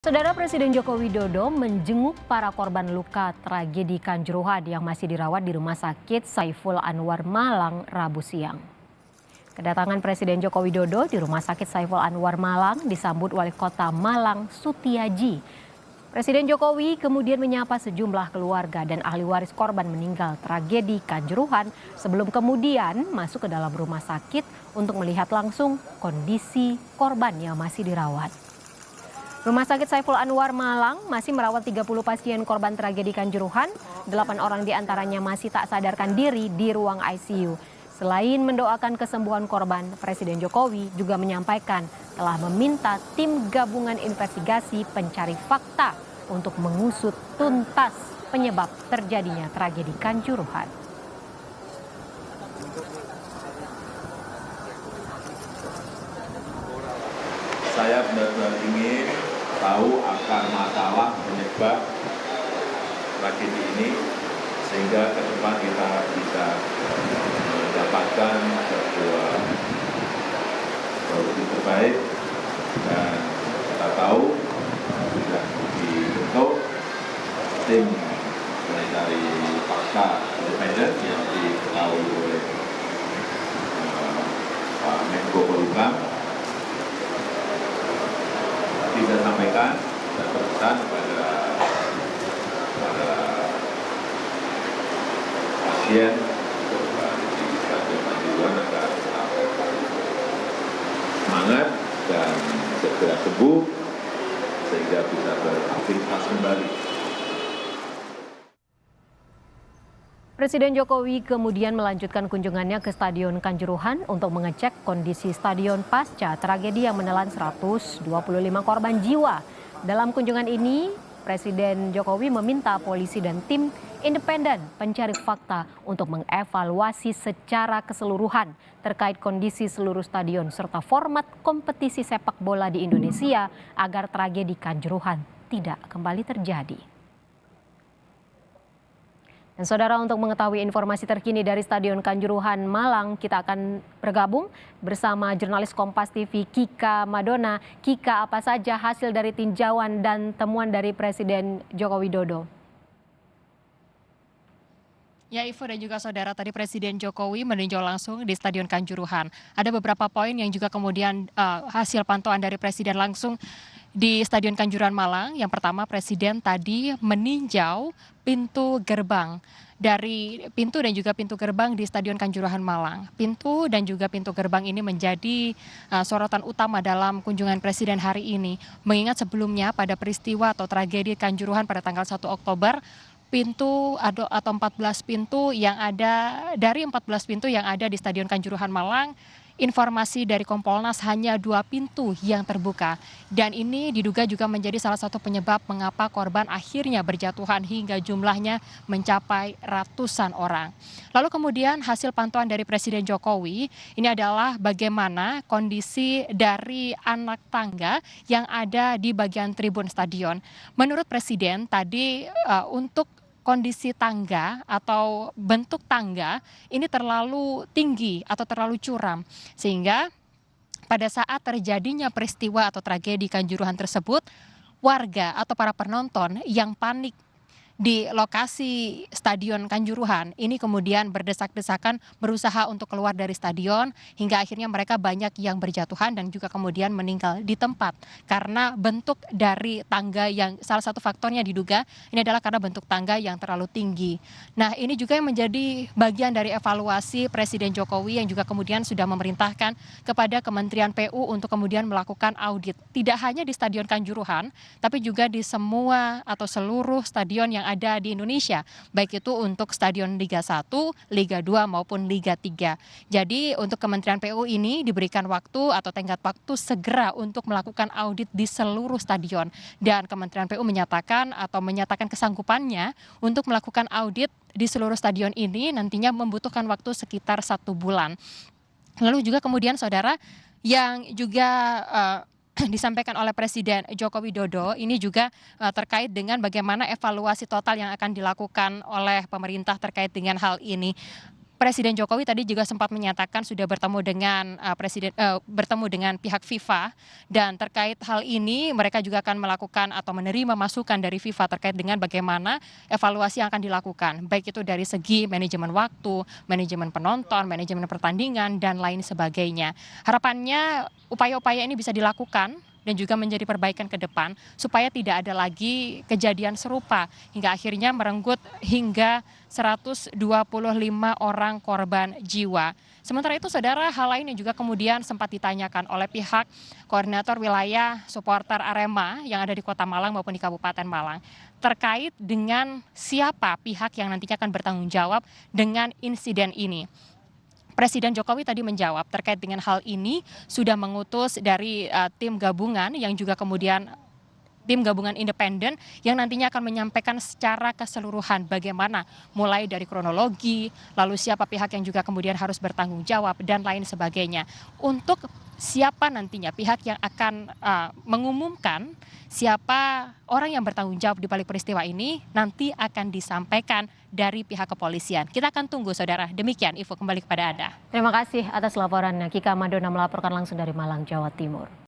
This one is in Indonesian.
Saudara Presiden Joko Widodo menjenguk para korban luka tragedi Kanjuruhan yang masih dirawat di Rumah Sakit Saiful Anwar Malang Rabu siang. Kedatangan Presiden Joko Widodo di Rumah Sakit Saiful Anwar Malang disambut Wali Kota Malang Sutiaji. Presiden Jokowi kemudian menyapa sejumlah keluarga dan ahli waris korban meninggal tragedi Kanjuruhan sebelum kemudian masuk ke dalam rumah sakit untuk melihat langsung kondisi korban yang masih dirawat. Rumah Sakit Saiful Anwar Malang masih merawat 30 pasien korban tragedi Kanjuruhan. 8 orang diantaranya masih tak sadarkan diri di ruang ICU. Selain mendoakan kesembuhan korban, Presiden Jokowi juga menyampaikan telah meminta tim gabungan investigasi pencari fakta untuk mengusut tuntas penyebab terjadinya tragedi Kanjuruhan. Saya benar-benar ingin tahu akar masalah penyebab tragedi ini sehingga ke depan kita bisa mendapatkan sebuah solusi terbaik, dan kita tahu sudah dibentuk tim mencari fakta independen yang diketahui oleh Pak Menko Polhukam. Saya sampaikan dan berpesan kepada pasien korban di Stadion Kanjuruhan agar tetap semangat dan segera sembuh sehingga bisa beraktivitas kembali. Presiden Jokowi kemudian melanjutkan kunjungannya ke Stadion Kanjuruhan untuk mengecek kondisi stadion pasca tragedi yang menelan 125 korban jiwa. Dalam kunjungan ini, Presiden Jokowi meminta polisi dan tim independen pencari fakta untuk mengevaluasi secara keseluruhan terkait kondisi seluruh stadion serta format kompetisi sepak bola di Indonesia agar tragedi Kanjuruhan tidak kembali terjadi. Dan saudara, untuk mengetahui informasi terkini dari Stadion Kanjuruhan Malang, kita akan bergabung bersama jurnalis Kompas TV Kika Madona. Kika, apa saja hasil dari tinjauan dan temuan dari Presiden Joko Widodo? Ya, Ivo dan juga saudara, tadi Presiden Jokowi meninjau langsung di Stadion Kanjuruhan. Ada beberapa poin yang juga kemudian hasil pantauan dari Presiden langsung di Stadion Kanjuruhan Malang. Yang pertama, Presiden tadi meninjau pintu gerbang dan juga pintu gerbang di Stadion Kanjuruhan Malang. Pintu dan juga pintu gerbang ini menjadi sorotan utama dalam kunjungan Presiden hari ini. Mengingat sebelumnya pada peristiwa atau tragedi Kanjuruhan pada tanggal 1 Oktober, pintu atau 14 pintu yang ada dari 14 pintu yang ada di Stadion Kanjuruhan Malang, informasi dari Kompolnas hanya 2 pintu yang terbuka, dan ini diduga juga menjadi salah satu penyebab mengapa korban akhirnya berjatuhan hingga jumlahnya mencapai ratusan orang. Lalu kemudian hasil pantauan dari Presiden Jokowi ini adalah bagaimana kondisi dari anak tangga yang ada di bagian tribun stadion. Menurut Presiden tadi untuk kondisi tangga atau bentuk tangga ini terlalu tinggi atau terlalu curam, sehingga pada saat terjadinya peristiwa atau tragedi Kanjuruhan tersebut, warga atau para penonton yang panik di lokasi Stadion Kanjuruhan ini kemudian berdesak-desakan berusaha untuk keluar dari stadion, hingga akhirnya mereka banyak yang berjatuhan dan juga kemudian meninggal di tempat karena bentuk dari tangga yang salah satu faktornya diduga ini adalah karena bentuk tangga yang terlalu tinggi. Nah, ini juga yang menjadi bagian dari evaluasi Presiden Jokowi yang juga kemudian sudah memerintahkan kepada Kementerian PU untuk kemudian melakukan audit tidak hanya di Stadion Kanjuruhan tapi juga di semua atau seluruh stadion yang ada di Indonesia, baik itu untuk stadion Liga 1, Liga 2 maupun Liga 3. Jadi untuk Kementerian PU ini diberikan waktu atau tenggat waktu segera untuk melakukan audit di seluruh stadion, dan Kementerian PU menyatakan kesanggupannya untuk melakukan audit di seluruh stadion ini nantinya membutuhkan waktu sekitar 1 bulan. Lalu juga kemudian saudara, yang juga disampaikan oleh Presiden Joko Widodo ini juga terkait dengan bagaimana evaluasi total yang akan dilakukan oleh pemerintah terkait dengan hal ini. Presiden Jokowi tadi juga sempat menyatakan sudah bertemu dengan bertemu dengan pihak FIFA, dan terkait hal ini mereka juga akan melakukan atau menerima masukan dari FIFA terkait dengan bagaimana evaluasi yang akan dilakukan, baik itu dari segi manajemen waktu, manajemen penonton, manajemen pertandingan, dan lain sebagainya. Harapannya upaya-upaya ini bisa dilakukan dan juga menjadi perbaikan ke depan supaya tidak ada lagi kejadian serupa hingga akhirnya merenggut hingga 125 orang korban jiwa. Sementara itu, saudara, hal lain yang juga kemudian sempat ditanyakan oleh pihak koordinator wilayah supporter Arema yang ada di Kota Malang maupun di Kabupaten Malang terkait dengan siapa pihak yang nantinya akan bertanggung jawab dengan insiden ini. Presiden Jokowi tadi menjawab terkait dengan hal ini sudah mengutus dari tim gabungan yang juga kemudian tim gabungan independen yang nantinya akan menyampaikan secara keseluruhan bagaimana mulai dari kronologi, lalu siapa pihak yang juga kemudian harus bertanggung jawab dan lain sebagainya. Untuk siapa nantinya pihak yang akan mengumumkan siapa orang yang bertanggung jawab di balik peristiwa ini nanti akan disampaikan dari pihak kepolisian. Kita akan tunggu, saudara. Demikian info, kembali kepada Anda. Terima kasih atas laporannya. Kika Madona melaporkan langsung dari Malang, Jawa Timur.